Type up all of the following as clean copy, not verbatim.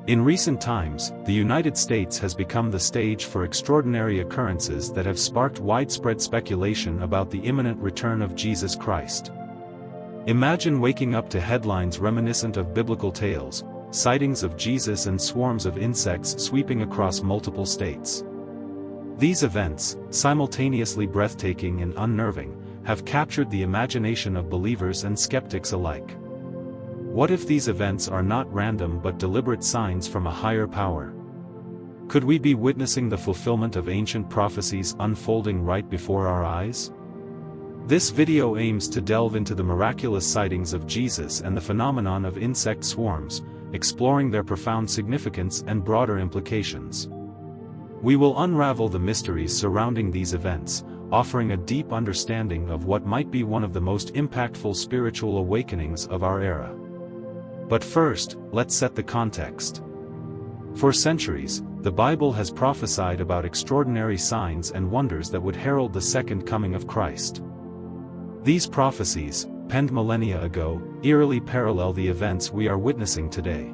In recent times, the United States has become the stage for extraordinary occurrences that have sparked widespread speculation about the imminent return of Jesus Christ. Imagine waking up to headlines reminiscent of biblical tales, sightings of Jesus and swarms of insects sweeping across multiple states. These events, simultaneously breathtaking and unnerving, have captured the imagination of believers and skeptics alike. What if these events are not random but deliberate signs from a higher power? Could we be witnessing the fulfillment of ancient prophecies unfolding right before our eyes? This video aims to delve into the miraculous sightings of Jesus and the phenomenon of insect swarms, exploring their profound significance and broader implications. We will unravel the mysteries surrounding these events, offering a deep understanding of what might be one of the most impactful spiritual awakenings of our era. But first, let's set the context. For centuries, the Bible has prophesied about extraordinary signs and wonders that would herald the second coming of Christ. These prophecies, penned millennia ago, eerily parallel the events we are witnessing today.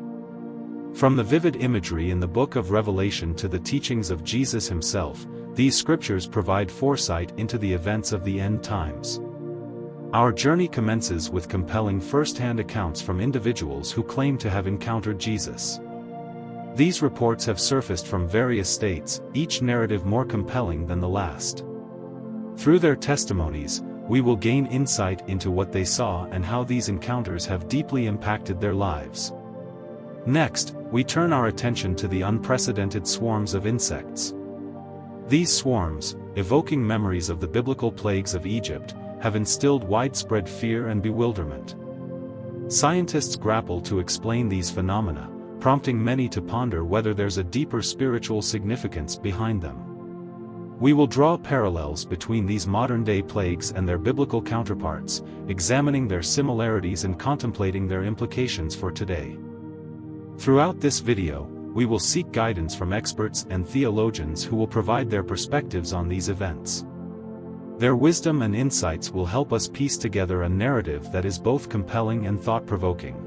From the vivid imagery in the book of Revelation to the teachings of Jesus himself, these scriptures provide foresight into the events of the end times. Our journey commences with compelling first-hand accounts from individuals who claim to have encountered Jesus. These reports have surfaced from various states, each narrative more compelling than the last. Through their testimonies, we will gain insight into what they saw and how these encounters have deeply impacted their lives. Next, we turn our attention to the unprecedented swarms of insects. These swarms, evoking memories of the biblical plagues of Egypt, have instilled widespread fear and bewilderment. Scientists grapple to explain these phenomena, prompting many to ponder whether there's a deeper spiritual significance behind them. We will draw parallels between these modern-day plagues and their biblical counterparts, examining their similarities and contemplating their implications for today. Throughout this video, we will seek guidance from experts and theologians who will provide their perspectives on these events. Their wisdom and insights will help us piece together a narrative that is both compelling and thought-provoking.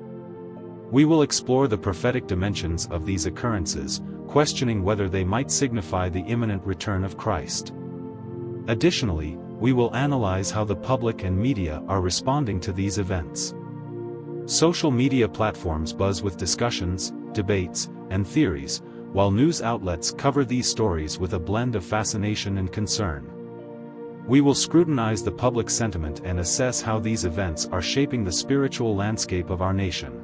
We will explore the prophetic dimensions of these occurrences, questioning whether they might signify the imminent return of Christ. Additionally, we will analyze how the public and media are responding to these events. Social media platforms buzz with discussions, debates, and theories, while news outlets cover these stories with a blend of fascination and concern. We will scrutinize the public sentiment and assess how these events are shaping the spiritual landscape of our nation.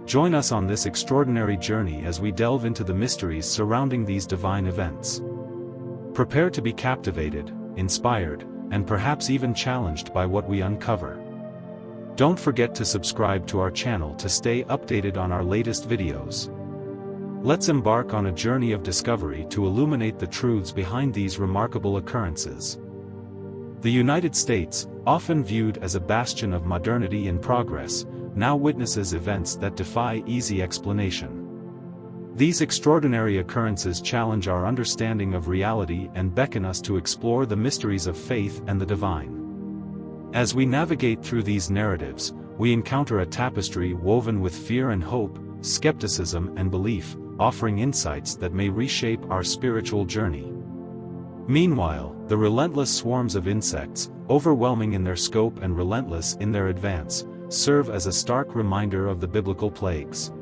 Join us on this extraordinary journey as we delve into the mysteries surrounding these divine events. Prepare to be captivated, inspired, and perhaps even challenged by what we uncover. Don't forget to subscribe to our channel to stay updated on our latest videos. Let's embark on a journey of discovery to illuminate the truths behind these remarkable occurrences. The United States, often viewed as a bastion of modernity and progress, now witnesses events that defy easy explanation. These extraordinary occurrences challenge our understanding of reality and beckon us to explore the mysteries of faith and the divine. As we navigate through these narratives, we encounter a tapestry woven with fear and hope, skepticism and belief, offering insights that may reshape our spiritual journey. Meanwhile, the relentless swarms of insects, overwhelming in their scope and relentless in their advance, serve as a stark reminder of the biblical plagues.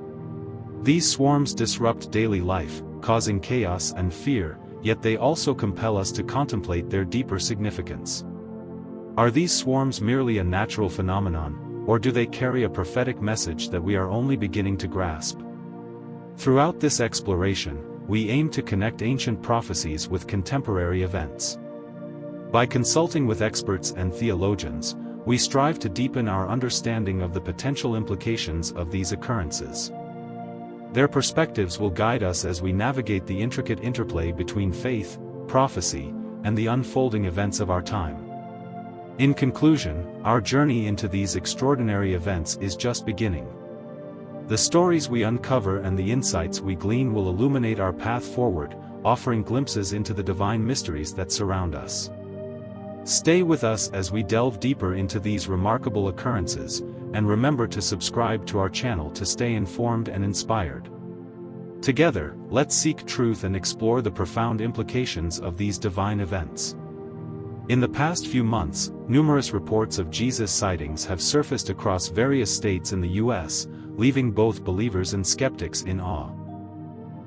These swarms disrupt daily life, causing chaos and fear, yet they also compel us to contemplate their deeper significance. Are these swarms merely a natural phenomenon, or do they carry a prophetic message that we are only beginning to grasp? Throughout this exploration, we aim to connect ancient prophecies with contemporary events. By consulting with experts and theologians, we strive to deepen our understanding of the potential implications of these occurrences. Their perspectives will guide us as we navigate the intricate interplay between faith, prophecy, and the unfolding events of our time. In conclusion, our journey into these extraordinary events is just beginning. The stories we uncover and the insights we glean will illuminate our path forward, offering glimpses into the divine mysteries that surround us. Stay with us as we delve deeper into these remarkable occurrences, and remember to subscribe to our channel to stay informed and inspired. Together, let's seek truth and explore the profound implications of these divine events. In the past few months, numerous reports of Jesus sightings have surfaced across various states in the U.S., leaving both believers and skeptics in awe.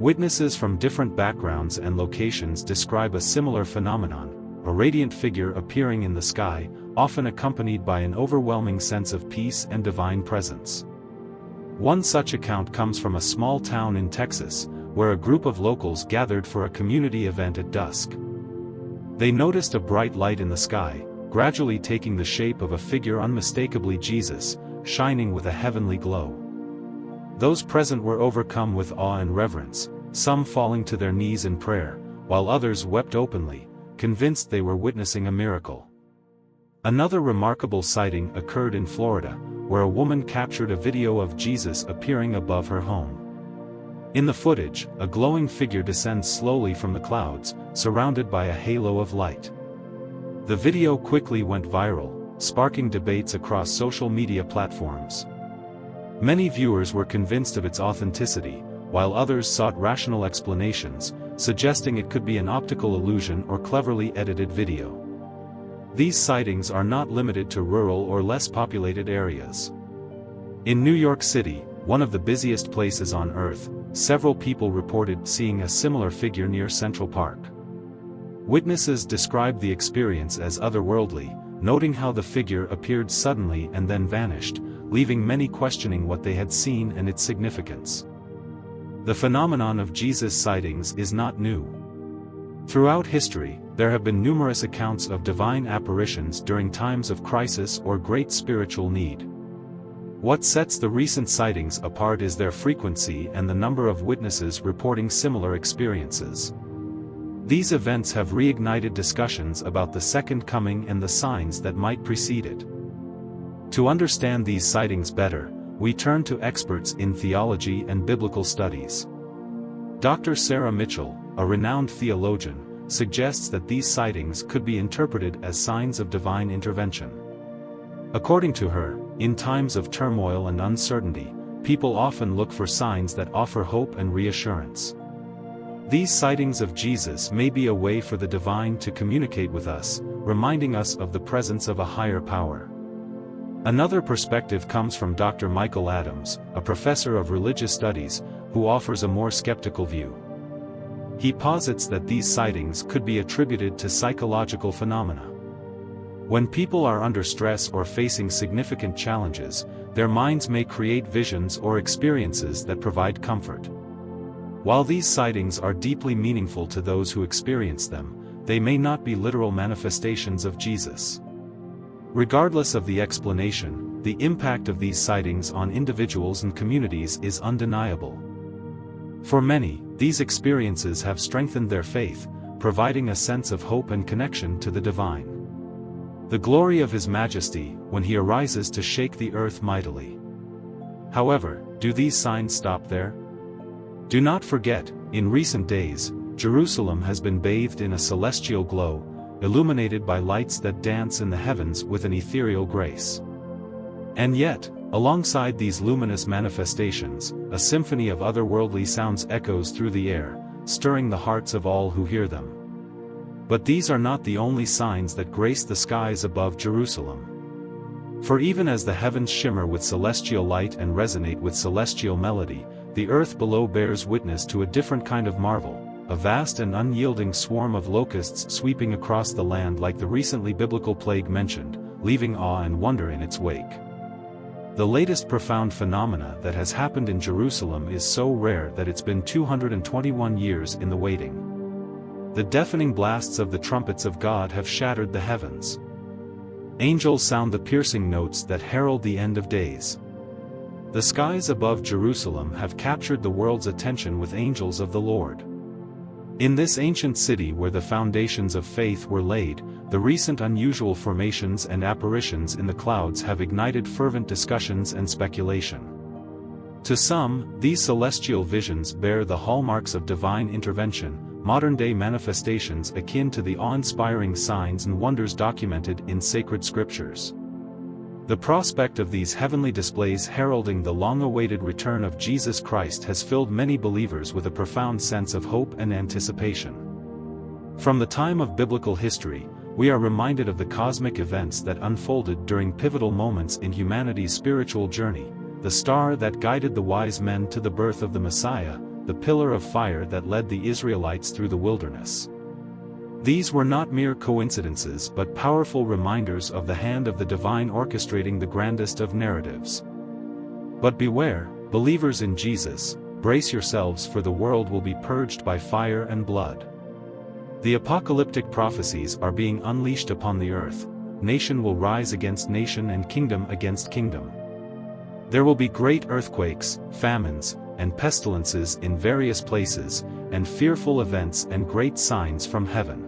Witnesses from different backgrounds and locations describe a similar phenomenon, a radiant figure appearing in the sky, often accompanied by an overwhelming sense of peace and divine presence. One such account comes from a small town in Texas, where a group of locals gathered for a community event at dusk. They noticed a bright light in the sky, gradually taking the shape of a figure unmistakably Jesus, shining with a heavenly glow. Those present were overcome with awe and reverence, some falling to their knees in prayer, while others wept openly, convinced they were witnessing a miracle. Another remarkable sighting occurred in Florida, where a woman captured a video of Jesus appearing above her home. In the footage, a glowing figure descends slowly from the clouds, surrounded by a halo of light. The video quickly went viral, sparking debates across social media platforms. Many viewers were convinced of its authenticity, while others sought rational explanations, suggesting it could be an optical illusion or cleverly edited video. These sightings are not limited to rural or less populated areas. In New York City, one of the busiest places on Earth, several people reported seeing a similar figure near Central Park. Witnesses described the experience as otherworldly, noting how the figure appeared suddenly and then vanished, leaving many questioning what they had seen and its significance. The phenomenon of Jesus sightings is not new. Throughout history, there have been numerous accounts of divine apparitions during times of crisis or great spiritual need. What sets the recent sightings apart is their frequency and the number of witnesses reporting similar experiences. These events have reignited discussions about the second coming and the signs that might precede it. To understand these sightings better, we turn to experts in theology and biblical studies. Dr. Sarah Mitchell, a renowned theologian, suggests that these sightings could be interpreted as signs of divine intervention. According to her, in times of turmoil and uncertainty, people often look for signs that offer hope and reassurance. These sightings of Jesus may be a way for the divine to communicate with us, reminding us of the presence of a higher power. Another perspective comes from Dr. Michael Adams, a professor of religious studies, who offers a more skeptical view. He posits that these sightings could be attributed to psychological phenomena. When people are under stress or facing significant challenges, their minds may create visions or experiences that provide comfort. While these sightings are deeply meaningful to those who experience them, they may not be literal manifestations of Jesus. Regardless of the explanation, the impact of these sightings on individuals and communities is undeniable. For many, these experiences have strengthened their faith, providing a sense of hope and connection to the divine. The glory of His Majesty, when He arises to shake the earth mightily. However, do these signs stop there? Do not forget, in recent days, Jerusalem has been bathed in a celestial glow, illuminated by lights that dance in the heavens with an ethereal grace. And yet, alongside these luminous manifestations, a symphony of otherworldly sounds echoes through the air, stirring the hearts of all who hear them. But these are not the only signs that grace the skies above Jerusalem. For even as the heavens shimmer with celestial light and resonate with celestial melody, the earth below bears witness to a different kind of marvel, a vast and unyielding swarm of locusts sweeping across the land like the recently biblical plague mentioned, leaving awe and wonder in its wake. The latest profound phenomena that has happened in Jerusalem is so rare that it's been 221 years in the waiting. The deafening blasts of the trumpets of God have shattered the heavens. Angels sound the piercing notes that herald the end of days. The skies above Jerusalem have captured the world's attention with angels of the Lord. In this ancient city where the foundations of faith were laid, the recent unusual formations and apparitions in the clouds have ignited fervent discussions and speculation. To some, these celestial visions bear the hallmarks of divine intervention, modern-day manifestations akin to the awe-inspiring signs and wonders documented in sacred scriptures. The prospect of these heavenly displays heralding the long-awaited return of Jesus Christ has filled many believers with a profound sense of hope and anticipation. From the time of biblical history, we are reminded of the cosmic events that unfolded during pivotal moments in humanity's spiritual journey: the star that guided the wise men to the birth of the Messiah, the pillar of fire that led the Israelites through the wilderness. These were not mere coincidences but powerful reminders of the hand of the divine orchestrating the grandest of narratives. But beware, believers in Jesus, brace yourselves, for the world will be purged by fire and blood. The apocalyptic prophecies are being unleashed upon the earth. Nation will rise against nation and kingdom against kingdom. There will be great earthquakes, famines, and pestilences in various places, and fearful events and great signs from heaven.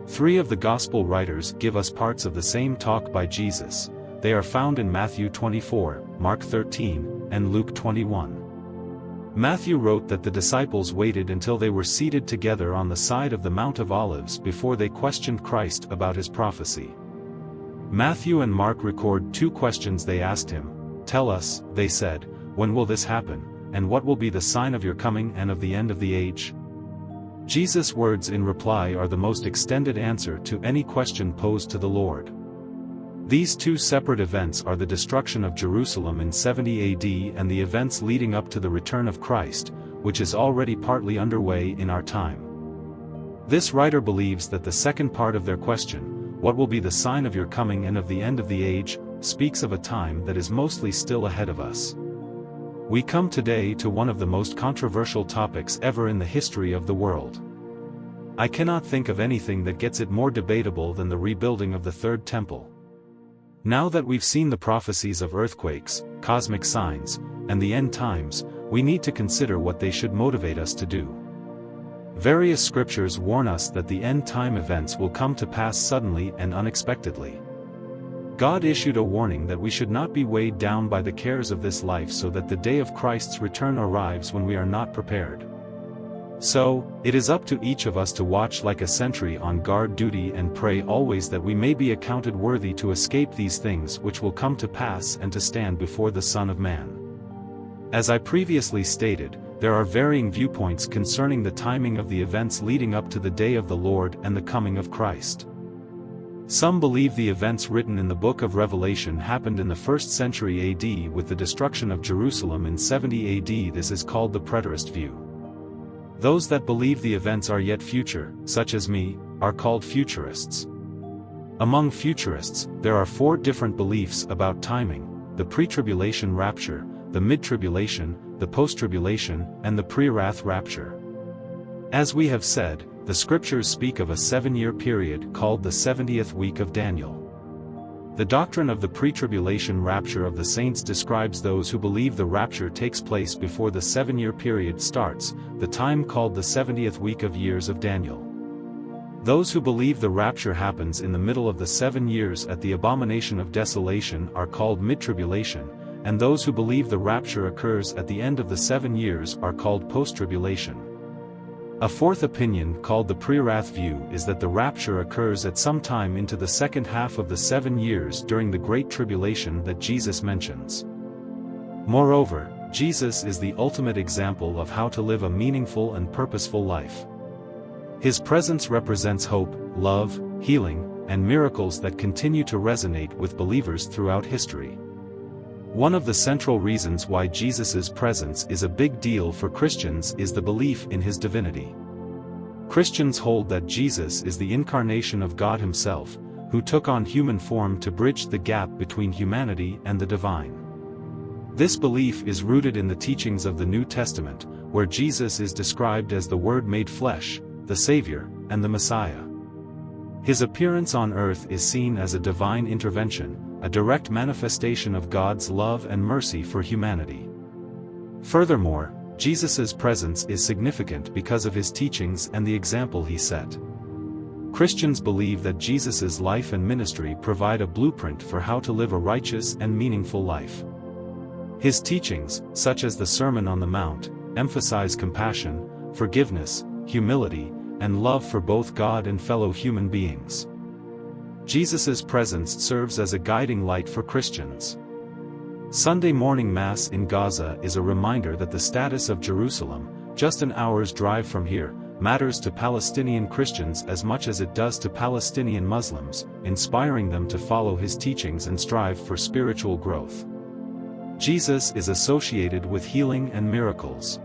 3 of the Gospel writers give us parts of the same talk by Jesus. They are found in Matthew 24, Mark 13, and Luke 21. Matthew wrote that the disciples waited until they were seated together on the side of the Mount of Olives before they questioned Christ about his prophecy. Matthew and Mark record 2 questions they asked him. "Tell us," they said, "when will this happen, and what will be the sign of your coming and of the end of the age?" Jesus' words in reply are the most extended answer to any question posed to the Lord. These 2 separate events are the destruction of Jerusalem in 70 AD and the events leading up to the return of Christ, which is already partly underway in our time. This writer believes that the second part of their question, "What will be the sign of your coming and of the end of the age?" speaks of a time that is mostly still ahead of us. We come today to one of the most controversial topics ever in the history of the world. I cannot think of anything that gets it more debatable than the rebuilding of the Third Temple. Now that we've seen the prophecies of earthquakes, cosmic signs, and the end times, we need to consider what they should motivate us to do. Various scriptures warn us that the end-time events will come to pass suddenly and unexpectedly. God issued a warning that we should not be weighed down by the cares of this life, so that the day of Christ's return arrives when we are not prepared. So, it is up to each of us to watch like a sentry on guard duty and pray always that we may be accounted worthy to escape these things which will come to pass and to stand before the Son of Man. As I previously stated, there are varying viewpoints concerning the timing of the events leading up to the day of the Lord and the coming of Christ. Some believe the events written in the book of Revelation happened in the 1st century AD with the destruction of Jerusalem in 70 AD. This is called the preterist view. Those that believe the events are yet future, such as me, are called futurists. Among futurists, there are 4 different beliefs about timing: the pre-tribulation rapture, the mid-tribulation, the post-tribulation, and the pre-wrath rapture. As we have said, the scriptures speak of a 7-year period called the 70th week of Daniel. The doctrine of the pre-tribulation rapture of the saints describes those who believe the rapture takes place before the 7-year period starts, the time called the 70th week of years of Daniel. Those who believe the rapture happens in the middle of the 7 years at the abomination of desolation are called mid-tribulation, and those who believe the rapture occurs at the end of the 7 years are called post-tribulation. A 4th opinion, called the pre-wrath view, is that the rapture occurs at some time into the second half of the 7 years during the Great Tribulation that Jesus mentions. Moreover, Jesus is the ultimate example of how to live a meaningful and purposeful life. His presence represents hope, love, healing, and miracles that continue to resonate with believers throughout history. One of the central reasons why Jesus' presence is a big deal for Christians is the belief in his divinity. Christians hold that Jesus is the incarnation of God himself, who took on human form to bridge the gap between humanity and the divine. This belief is rooted in the teachings of the New Testament, where Jesus is described as the Word made flesh, the Savior, and the Messiah. His appearance on earth is seen as a divine intervention, a direct manifestation of God's love and mercy for humanity. Furthermore, Jesus' presence is significant because of his teachings and the example he set. Christians believe that Jesus' life and ministry provide a blueprint for how to live a righteous and meaningful life. His teachings, such as the Sermon on the Mount, emphasize compassion, forgiveness, humility, and love for both God and fellow human beings. Jesus' presence serves as a guiding light for Christians. Sunday morning Mass in Gaza is a reminder that the status of Jerusalem, just an hour's drive from here, matters to Palestinian Christians as much as it does to Palestinian Muslims, inspiring them to follow his teachings and strive for spiritual growth. Jesus is associated with healing and miracles.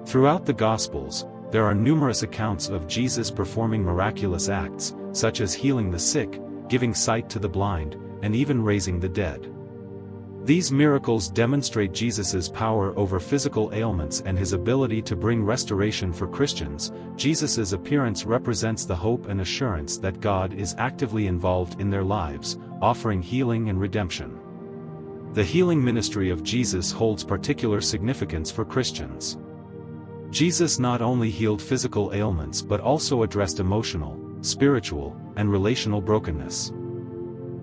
Throughout the Gospels, there are numerous accounts of Jesus performing miraculous acts, such as healing the sick, giving sight to the blind, and even raising the dead. These miracles demonstrate Jesus' power over physical ailments and his ability to bring restoration for Christians. Jesus' appearance represents the hope and assurance that God is actively involved in their lives, offering healing and redemption. The healing ministry of Jesus holds particular significance for Christians. Jesus not only healed physical ailments but also addressed emotional, spiritual, and relational brokenness.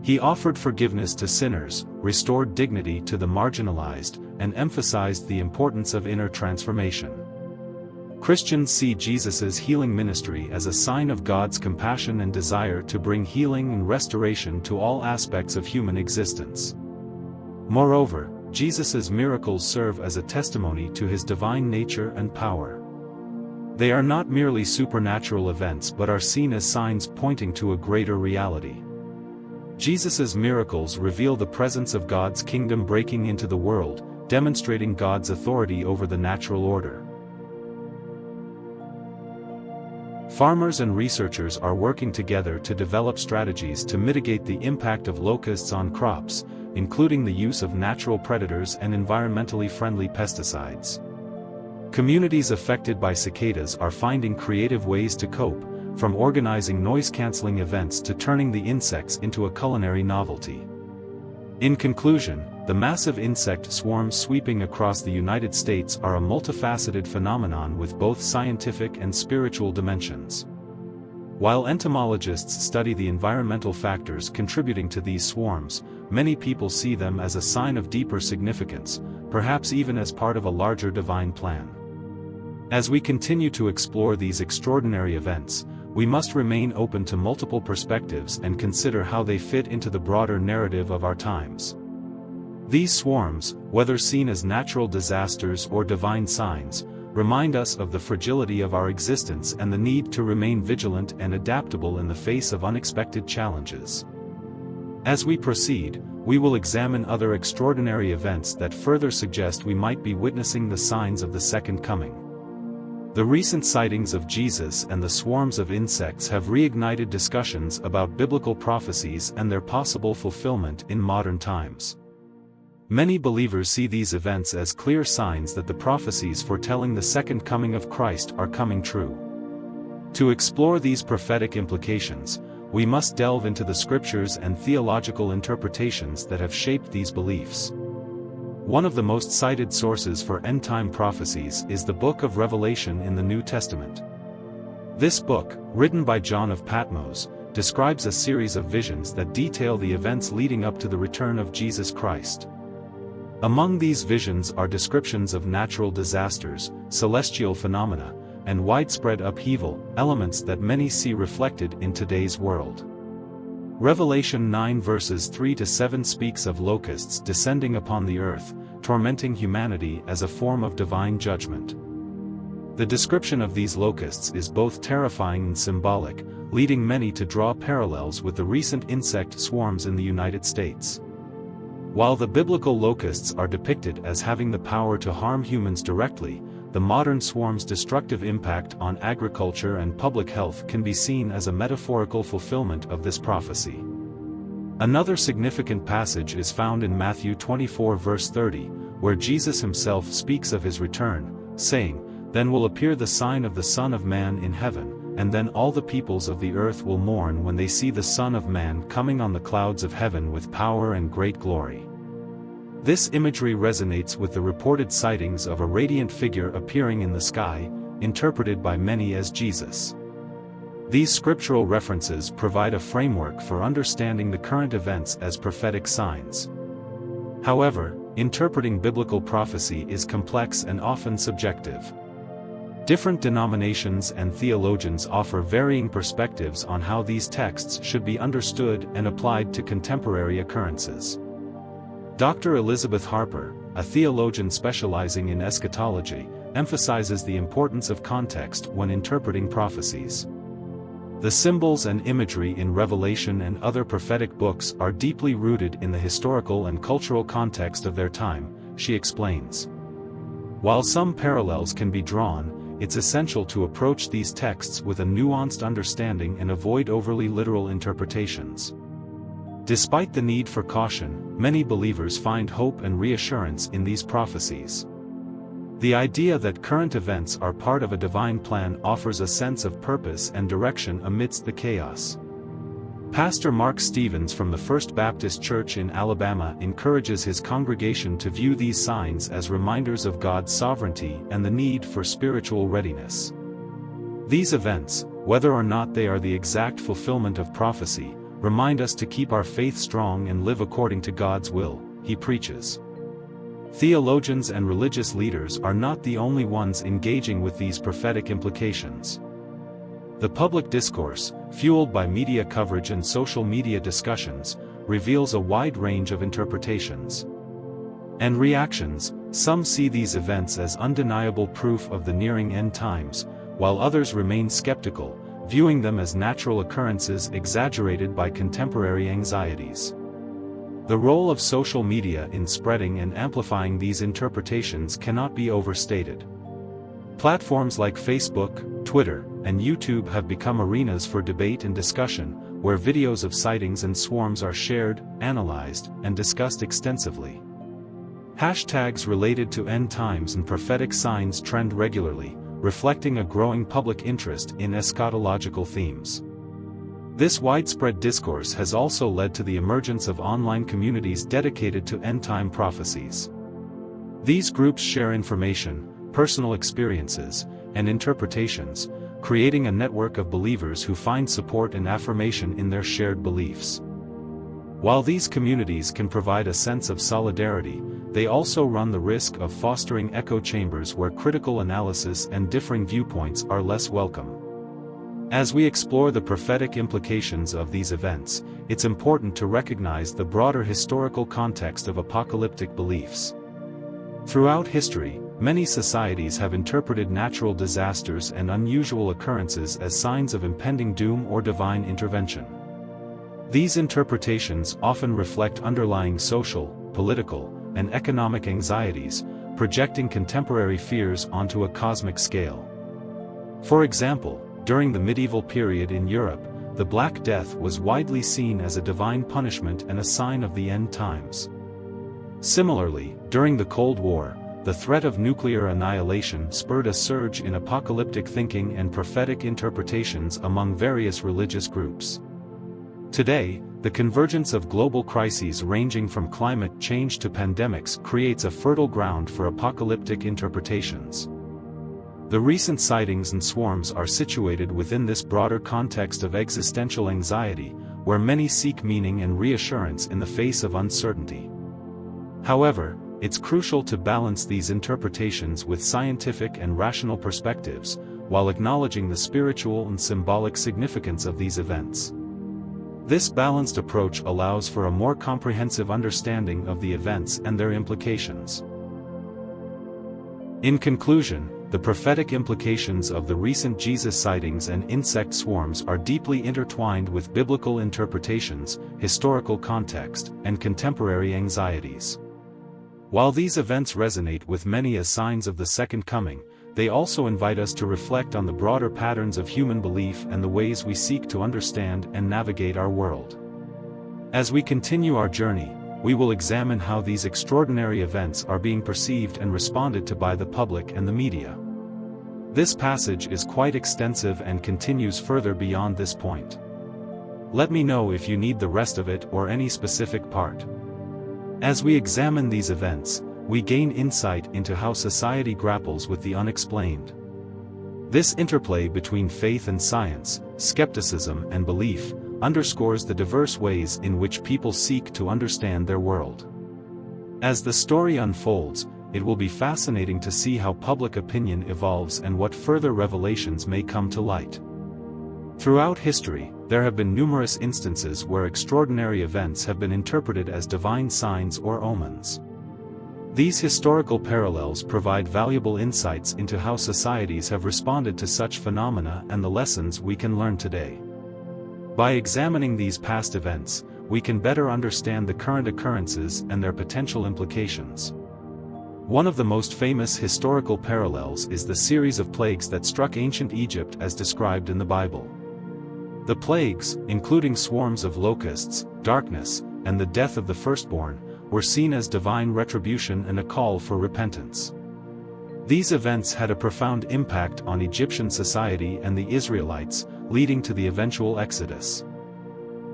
He offered forgiveness to sinners, restored dignity to the marginalized, and emphasized the importance of inner transformation. Christians see Jesus' healing ministry as a sign of God's compassion and desire to bring healing and restoration to all aspects of human existence. Moreover, Jesus' miracles serve as a testimony to his divine nature and power. They are not merely supernatural events but are seen as signs pointing to a greater reality. Jesus' miracles reveal the presence of God's kingdom breaking into the world, demonstrating God's authority over the natural order. Farmers and researchers are working together to develop strategies to mitigate the impact of locusts on crops, including the use of natural predators and environmentally friendly pesticides. Communities affected by cicadas are finding creative ways to cope, from organizing noise-canceling events to turning the insects into a culinary novelty. In conclusion, the massive insect swarms sweeping across the United States are a multifaceted phenomenon with both scientific and spiritual dimensions. While entomologists study the environmental factors contributing to these swarms, many people see them as a sign of deeper significance, perhaps even as part of a larger divine plan. As we continue to explore these extraordinary events, we must remain open to multiple perspectives and consider how they fit into the broader narrative of our times. These swarms, whether seen as natural disasters or divine signs, remind us of the fragility of our existence and the need to remain vigilant and adaptable in the face of unexpected challenges. As we proceed, we will examine other extraordinary events that further suggest we might be witnessing the signs of the Second Coming. The recent sightings of Jesus and the swarms of insects have reignited discussions about biblical prophecies and their possible fulfillment in modern times. Many believers see these events as clear signs that the prophecies foretelling the second coming of Christ are coming true. To explore these prophetic implications, we must delve into the scriptures and theological interpretations that have shaped these beliefs. One of the most cited sources for end-time prophecies is the Book of Revelation in the New Testament. This book, written by John of Patmos, describes a series of visions that detail the events leading up to the return of Jesus Christ. Among these visions are descriptions of natural disasters, celestial phenomena, and widespread upheaval, elements that many see reflected in today's world. Revelation 9 verses 3-7 speaks of locusts descending upon the earth, tormenting humanity as a form of divine judgment. The description of these locusts is both terrifying and symbolic, leading many to draw parallels with the recent insect swarms in the United States. While the biblical locusts are depicted as having the power to harm humans directly, the modern swarm's destructive impact on agriculture and public health can be seen as a metaphorical fulfillment of this prophecy. Another significant passage is found in Matthew 24 verse 30, where Jesus himself speaks of his return, saying, "Then will appear the sign of the Son of Man in heaven, and then all the peoples of the earth will mourn when they see the Son of Man coming on the clouds of heaven with power and great glory." This imagery resonates with the reported sightings of a radiant figure appearing in the sky, interpreted by many as Jesus. These scriptural references provide a framework for understanding the current events as prophetic signs. However, interpreting biblical prophecy is complex and often subjective. Different denominations and theologians offer varying perspectives on how these texts should be understood and applied to contemporary occurrences. Dr. Elizabeth Harper, a theologian specializing in eschatology, emphasizes the importance of context when interpreting prophecies. The symbols and imagery in Revelation and other prophetic books are deeply rooted in the historical and cultural context of their time, she explains. While some parallels can be drawn, it's essential to approach these texts with a nuanced understanding and avoid overly literal interpretations. Despite the need for caution, many believers find hope and reassurance in these prophecies. The idea that current events are part of a divine plan offers a sense of purpose and direction amidst the chaos. Pastor Mark Stevens from the First Baptist Church in Alabama encourages his congregation to view these signs as reminders of God's sovereignty and the need for spiritual readiness. These events, whether or not they are the exact fulfillment of prophecy, remind us to keep our faith strong and live according to God's will, he preaches. Theologians and religious leaders are not the only ones engaging with these prophetic implications. The public discourse, fueled by media coverage and social media discussions, reveals a wide range of interpretations and reactions. Some see these events as undeniable proof of the nearing end times, while others remain skeptical, viewing them as natural occurrences exaggerated by contemporary anxieties. The role of social media in spreading and amplifying these interpretations cannot be overstated. Platforms like Facebook, Twitter, and YouTube have become arenas for debate and discussion, where videos of sightings and swarms are shared, analyzed, and discussed extensively. Hashtags related to end times and prophetic signs trend regularly, reflecting a growing public interest in eschatological themes. This widespread discourse has also led to the emergence of online communities dedicated to end-time prophecies. These groups share information, personal experiences, and interpretations, creating a network of believers who find support and affirmation in their shared beliefs. While these communities can provide a sense of solidarity, they also run the risk of fostering echo chambers where critical analysis and differing viewpoints are less welcome. As we explore the prophetic implications of these events, it's important to recognize the broader historical context of apocalyptic beliefs. Throughout history, many societies have interpreted natural disasters and unusual occurrences as signs of impending doom or divine intervention. These interpretations often reflect underlying social, political, and economic anxieties, projecting contemporary fears onto a cosmic scale. For example, during the medieval period in Europe, the Black Death was widely seen as a divine punishment and a sign of the end times. Similarly, during the Cold War, the threat of nuclear annihilation spurred a surge in apocalyptic thinking and prophetic interpretations among various religious groups. Today, the convergence of global crises ranging from climate change to pandemics creates a fertile ground for apocalyptic interpretations. The recent sightings and swarms are situated within this broader context of existential anxiety, where many seek meaning and reassurance in the face of uncertainty. However, it's crucial to balance these interpretations with scientific and rational perspectives, while acknowledging the spiritual and symbolic significance of these events. This balanced approach allows for a more comprehensive understanding of the events and their implications. In conclusion, the prophetic implications of the recent Jesus sightings and insect swarms are deeply intertwined with biblical interpretations, historical context, and contemporary anxieties. While these events resonate with many as signs of the Second Coming, they also invite us to reflect on the broader patterns of human belief and the ways we seek to understand and navigate our world. As we continue our journey, we will examine how these extraordinary events are being perceived and responded to by the public and the media. This passage is quite extensive and continues further beyond this point. Let me know if you need the rest of it or any specific part. As we examine these events, we gain insight into how society grapples with the unexplained. This interplay between faith and science, skepticism and belief, underscores the diverse ways in which people seek to understand their world. As the story unfolds, it will be fascinating to see how public opinion evolves and what further revelations may come to light. Throughout history, there have been numerous instances where extraordinary events have been interpreted as divine signs or omens. These historical parallels provide valuable insights into how societies have responded to such phenomena and the lessons we can learn today. By examining these past events, we can better understand the current occurrences and their potential implications. One of the most famous historical parallels is the series of plagues that struck ancient Egypt as described in the Bible. The plagues, including swarms of locusts, darkness, and the death of the firstborn, were seen as divine retribution and a call for repentance. These events had a profound impact on Egyptian society and the Israelites, leading to the eventual Exodus.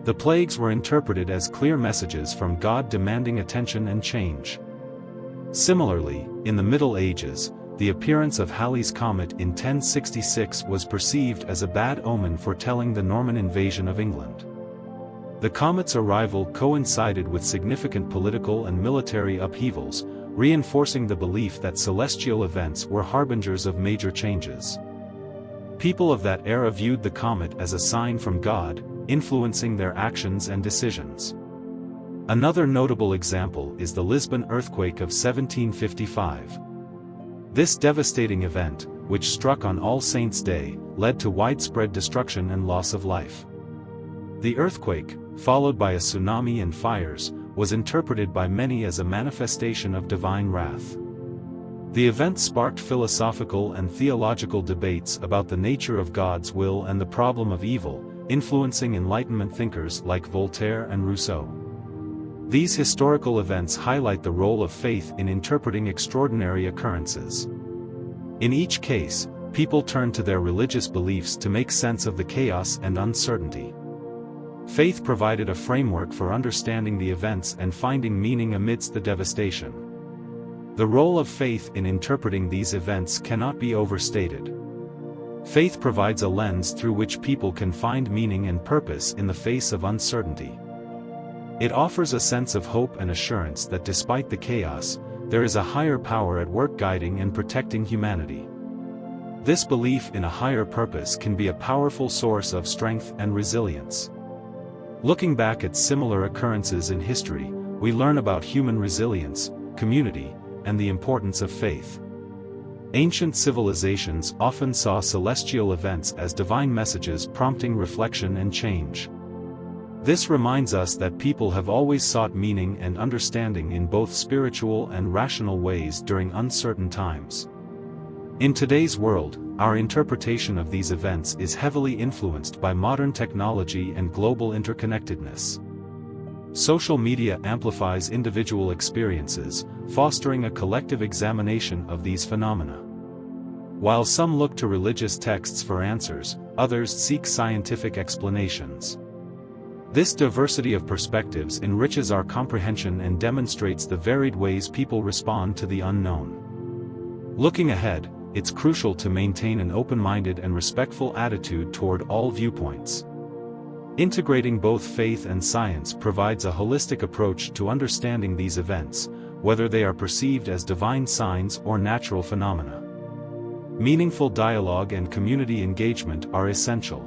The plagues were interpreted as clear messages from God demanding attention and change. Similarly, in the Middle Ages, the appearance of Halley's Comet in 1066 was perceived as a bad omen foretelling the Norman invasion of England. The comet's arrival coincided with significant political and military upheavals, reinforcing the belief that celestial events were harbingers of major changes. People of that era viewed the comet as a sign from God, influencing their actions and decisions. Another notable example is the Lisbon earthquake of 1755. This devastating event, which struck on All Saints' Day, led to widespread destruction and loss of life. The earthquake, followed by a tsunami and fires, was interpreted by many as a manifestation of divine wrath. The event sparked philosophical and theological debates about the nature of God's will and the problem of evil, influencing Enlightenment thinkers like Voltaire and Rousseau. These historical events highlight the role of faith in interpreting extraordinary occurrences. In each case, people turned to their religious beliefs to make sense of the chaos and uncertainty. Faith provided a framework for understanding the events and finding meaning amidst the devastation. The role of faith in interpreting these events cannot be overstated. Faith provides a lens through which people can find meaning and purpose in the face of uncertainty. It offers a sense of hope and assurance that despite the chaos, there is a higher power at work guiding and protecting humanity. This belief in a higher purpose can be a powerful source of strength and resilience. Looking back at similar occurrences in history, we learn about human resilience, community, and the importance of faith. Ancient civilizations often saw celestial events as divine messages prompting reflection and change. This reminds us that people have always sought meaning and understanding in both spiritual and rational ways during uncertain times. In today's world, our interpretation of these events is heavily influenced by modern technology and global interconnectedness. Social media amplifies individual experiences, fostering a collective examination of these phenomena. While some look to religious texts for answers, others seek scientific explanations. This diversity of perspectives enriches our comprehension and demonstrates the varied ways people respond to the unknown. Looking ahead, it's crucial to maintain an open-minded and respectful attitude toward all viewpoints. Integrating both faith and science provides a holistic approach to understanding these events, whether they are perceived as divine signs or natural phenomena. Meaningful dialogue and community engagement are essential.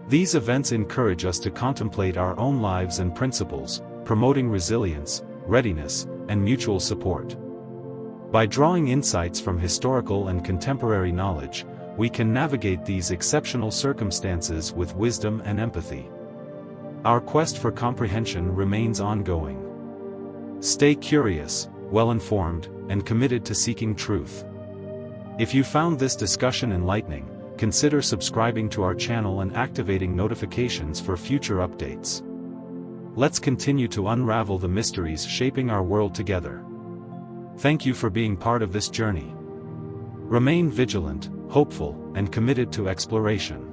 These events encourage us to contemplate our own lives and principles, promoting resilience, readiness, and mutual support. By drawing insights from historical and contemporary knowledge, we can navigate these exceptional circumstances with wisdom and empathy. Our quest for comprehension remains ongoing. Stay curious, well-informed, and committed to seeking truth. If you found this discussion enlightening, consider subscribing to our channel and activating notifications for future updates. Let's continue to unravel the mysteries shaping our world together. Thank you for being part of this journey. Remain vigilant, hopeful, and committed to exploration.